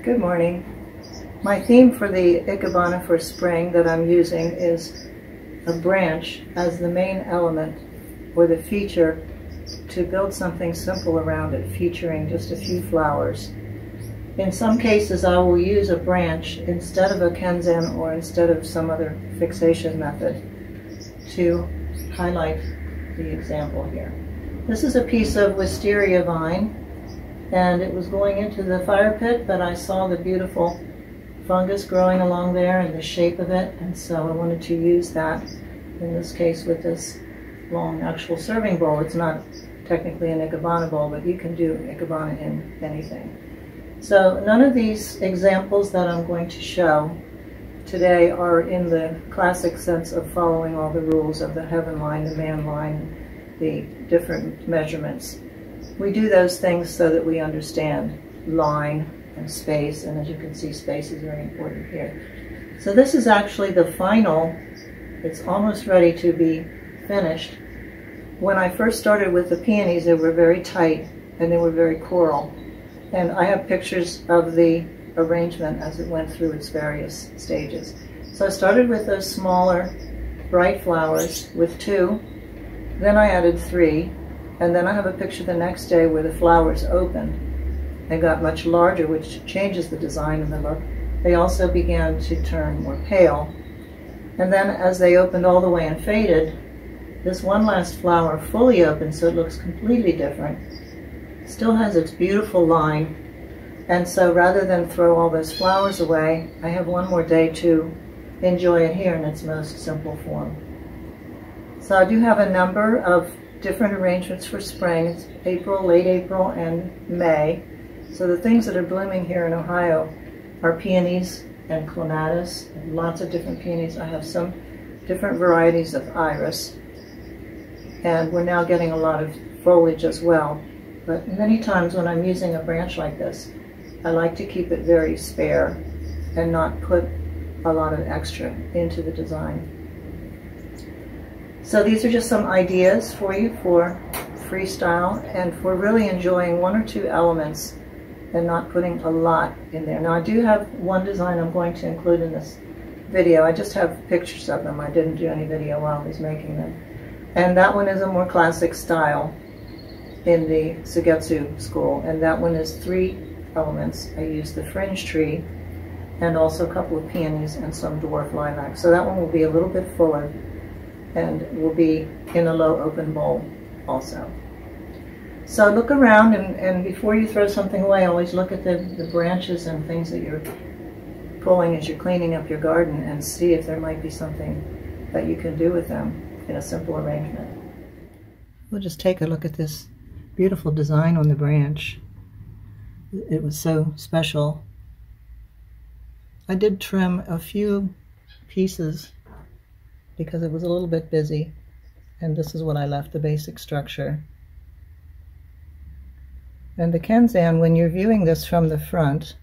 Good morning. My theme for the ikebana for spring that I'm using is a branch as the main element or the feature to build something simple around it, featuring just a few flowers. In some cases I will use a branch instead of a kenzan or instead of some other fixation method to highlight the example here. This is a piece of wisteria vine, and it was going into the fire pit, but I saw the beautiful fungus growing along there and the shape of it, and so I wanted to use that, in this case with this long actual serving bowl. It's not technically an ikebana bowl, but you can do ikebana in anything. So none of these examples that I'm going to show today are in the classic sense of following all the rules of the heaven line, the man line, the different measurements. We do those things so that we understand line and space, and as you can see, space is very important here. So this is actually the final. It's almost ready to be finished. When I first started with the peonies, they were very tight and they were very coral. And I have pictures of the arrangement as it went through its various stages. So I started with those smaller, bright flowers with 2, then I added 3, and then I have a picture the next day where the flowers opened. They got much larger, which changes the design and the look. They also began to turn more pale. And then as they opened all the way and faded, this one last flower fully opened, so it looks completely different. Still has its beautiful line. And so rather than throw all those flowers away, I have one more day to enjoy it here in its most simple form. So I do have a number of different arrangements for spring. It's April, late April, and May. So the things that are blooming here in Ohio are peonies and clematis, lots of different peonies. I have some different varieties of iris, and we're now getting a lot of foliage as well. But many times when I'm using a branch like this, I like to keep it very spare and not put a lot of extra into the design. So these are just some ideas for you for freestyle and for really enjoying 1 or 2 elements and not putting a lot in there. Now I do have one design I'm going to include in this video. I just have pictures of them. I didn't do any video while I was making them. And that one is a more classic style in the Sugetsu school, and that one is 3 elements. I used the fringe tree and also a couple of peonies and some dwarf lilac. So that one will be a little bit fuller and will be in a low open bowl also. So look around, and before you throw something away, always look at the branches and things that you're pulling as you're cleaning up your garden and see if there might be something that you can do with them in a simple arrangement. We'll just take a look at this beautiful design on the branch. It was so special. I did trim a few pieces because it was a little bit busy, and this is what I left, the basic structure. And the kenzan, when you're viewing this from the front,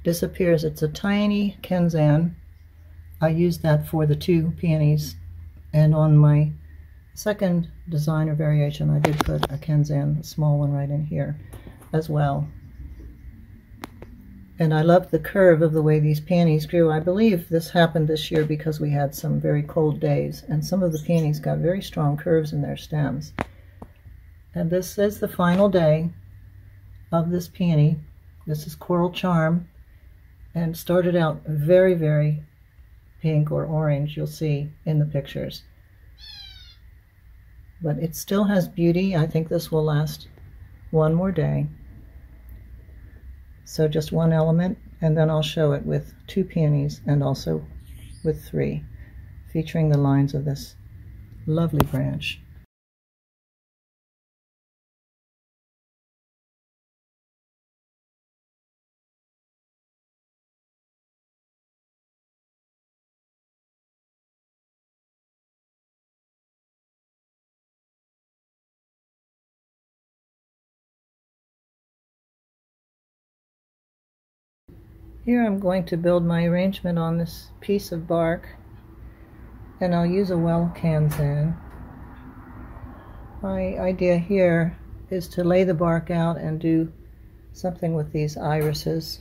disappears. It's a tiny kenzan. I used that for the 2 peonies, and on my second design or variation I did put a kenzan, a small one, right in here as well. And I love the curve of the way these peonies grew. I believe this happened this year because we had some very cold days, and some of the peonies got very strong curves in their stems. And this is the final day of this peony. This is Coral Charm, and started out very, very pink or orange, you'll see in the pictures. But it still has beauty. I think this will last one more day. So just 1 element, and then I'll show it with 2 peonies and also with 3, featuring the lines of this lovely branch. Here I'm going to build my arrangement on this piece of bark, and I'll use a well kenzan. My idea here is to lay the bark out and do something with these irises.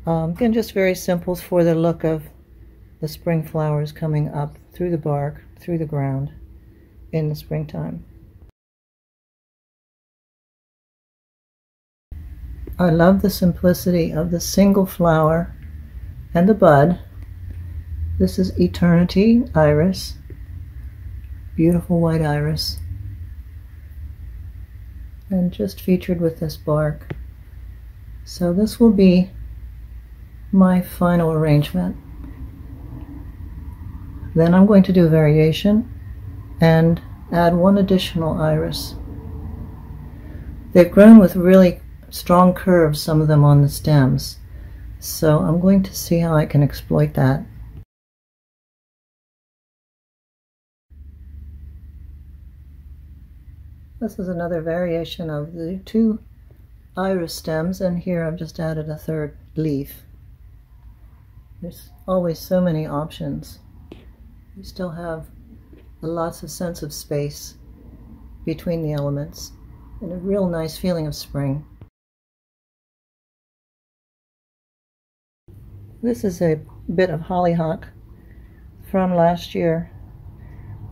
Again, just very simple for the look of the spring flowers coming up through the bark, through the ground in the springtime. I love the simplicity of the single flower and the bud. This is Eternity Iris, beautiful white iris, and just featured with this bark. So this will be my final arrangement. Then I'm going to do a variation and add one additional iris. They've grown with really strong curves, some of them on the stems, so I'm going to see how I can exploit that. This is another variation of the two iris stems, and here I've just added a third leaf. There's always so many options. You still have lots of sense of space between the elements and a real nice feeling of spring. This is a bit of hollyhock from last year,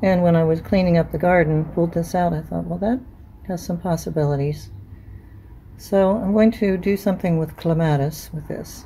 and when I was cleaning up the garden, pulled this out. I thought, well, that has some possibilities. So I'm going to do something with clematis with this.